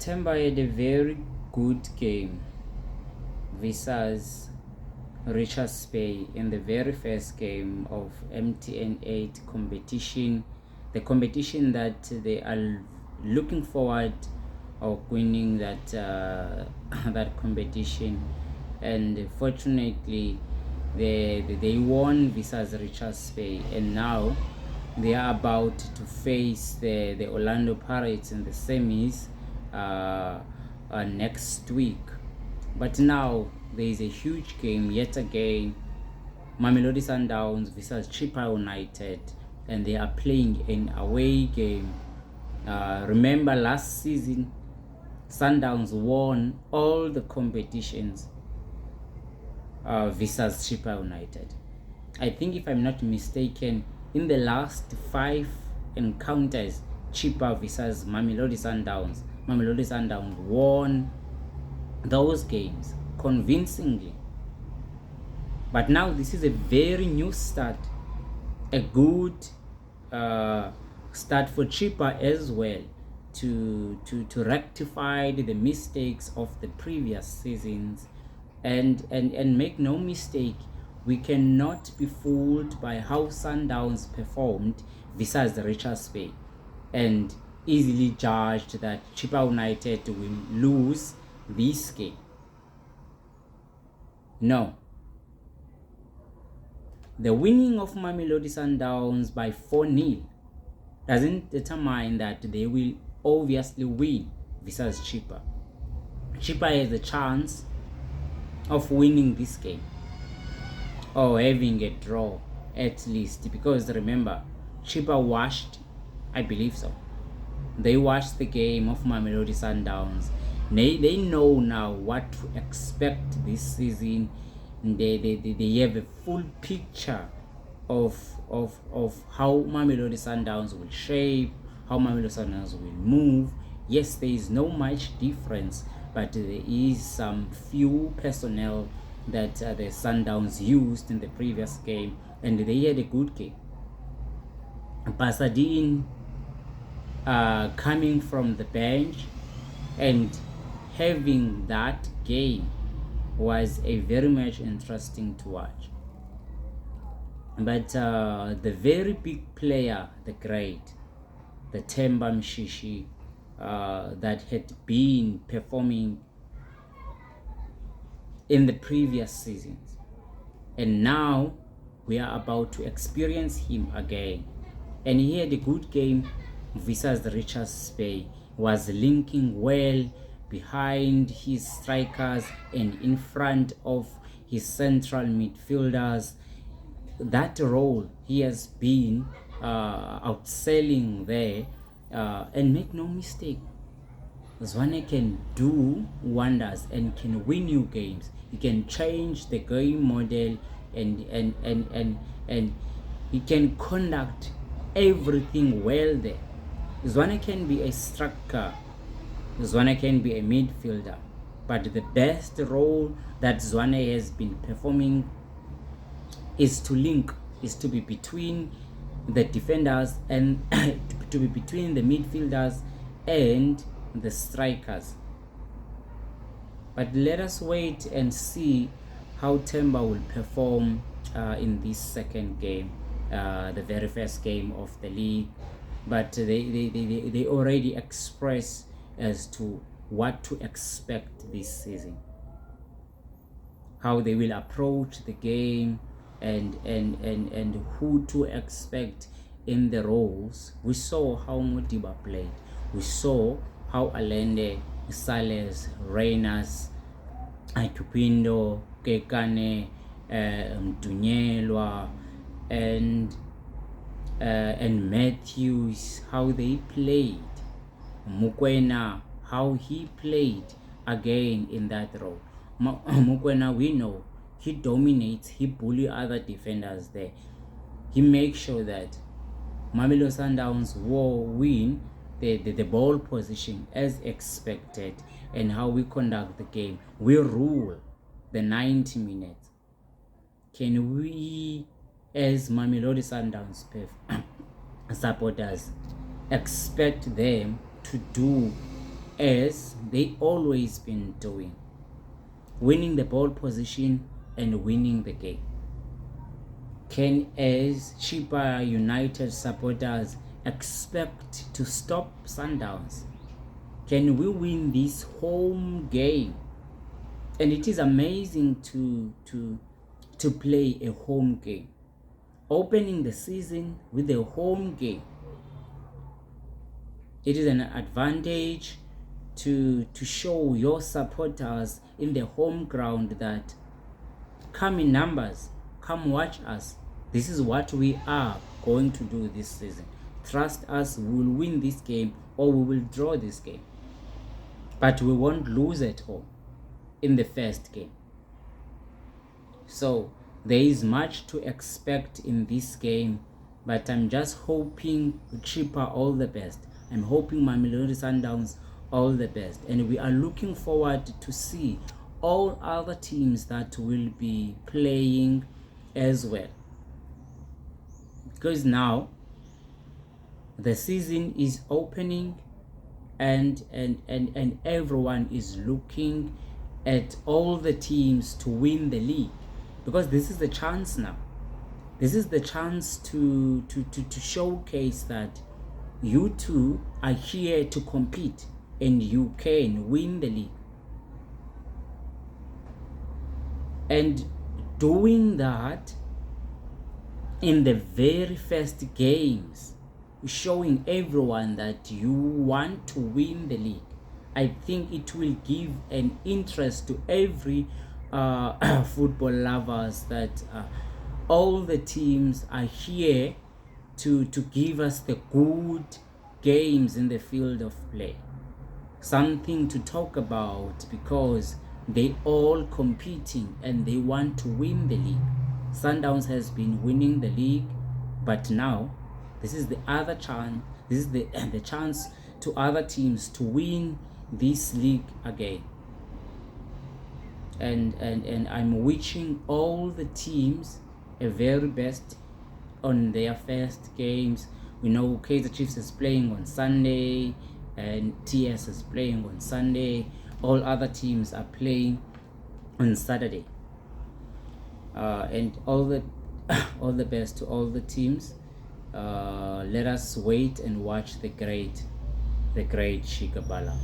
Themba had a very good game versus Richards Bay in the very first game of MTN8 competition, the competition that they are looking forward of winning that that competition, and fortunately they won versus Richards Bay, and now they are about to face the Orlando Pirates in the semis next week. But now there is a huge game yet again, Mamelodi Sundowns versus Chippa United, and they are playing an away game. Remember last season Sundowns won all the competitions versus Chippa United. I think, if I'm not mistaken, in the last 5 encounters, Chippa versus Mamelodi Sundowns won those games convincingly. But now this is a very new start, a good start for Chippa as well, to rectify the mistakes of the previous seasons, and make no mistake, we cannot be fooled by how Sundowns performed versus Richards Bay and easily judged that Chippa United will lose this game. No. The winning of Mamelodi Sundowns by 4-0 doesn't determine that they will obviously win versus Chippa. Chippa has a chance of winning this game or having a draw at least, because remember, Chippa washed, I believe so, they watched the game of Mamelodi Sundowns. They know now what to expect this season. They have a full picture of how Mamelodi Sundowns will shape, how Mamelodi Sundowns will move. Yes, there is no much difference, but there is some few personnel that the Sundowns used in the previous game, and they had a good game. Pasadine coming from the bench and having that game was a very much interesting to watch. But the very big player, the great, the Themba Mshishi, that had been performing in the previous seasons, and now we are about to experience him again, and he had a good game versus the Richards Bay, was linking well behind his strikers and in front of his central midfielders. That role he has been outselling there, and make no mistake, Zwane can do wonders and can win you games. He can change the game model, and he can conduct everything well there. Zwane can be a striker, Zwane can be a midfielder, but the best role that Zwane has been performing is to link, is to be between the defenders and to be between the midfielders and the strikers. But let us wait and see how Themba will perform in this second game, the very first game of the league. But they already express as to what to expect this season, how they will approach the game, and who to expect in the roles. We saw how Modiba played. We saw how Allende, Sales, Reynas, Tupindo, Kekane, Mdunyelwa, and Matthews, how they played. Mukwena, how he played again in that role. Mukwena, we know he dominates, he bullies other defenders there. He makes sure that Mamelodi Sundowns will win the ball position as expected, and how we conduct the game. We rule the 90 minutes. Can we, as Mamelodi Sundowns supporters, expect them to do as they always been doing, winning the ball position and winning the game. Can as Chippa United supporters expect to stop Sundowns? Can we win this home game? And it is amazing to play a home game, opening the season with a home game. It is an advantage to show your supporters in the home ground that come in numbers, come watch us. This is what we are going to do this season. Trust us, we will win this game or we will draw this game. But we won't lose at home in the first game. So there is much to expect in this game, but I'm just hoping Chippa all the best. I'm hoping Mamelodi Sundowns all the best, and we are looking forward to see all other teams that will be playing as well, because now the season is opening and everyone is looking at all the teams to win the league, because this is the chance now. This is the chance to showcase that you two are here to compete and you can win the league. And doing that in the very first games, showing everyone that you want to win the league, I think it will give an interest to every football lovers that all the teams are here to give us the good games in the field of play. Something to talk about, because they all competing and they want to win the league. Sundowns has been winning the league, but now this is the other chance. This is the chance to other teams to win this league again. And I'm wishing all the teams a very best on their first games. We know Kaizer Chiefs is playing on Sunday and TS is playing on Sunday. All other teams are playing on Saturday. And all the best to all the teams. Let us wait and watch the great Shikabala.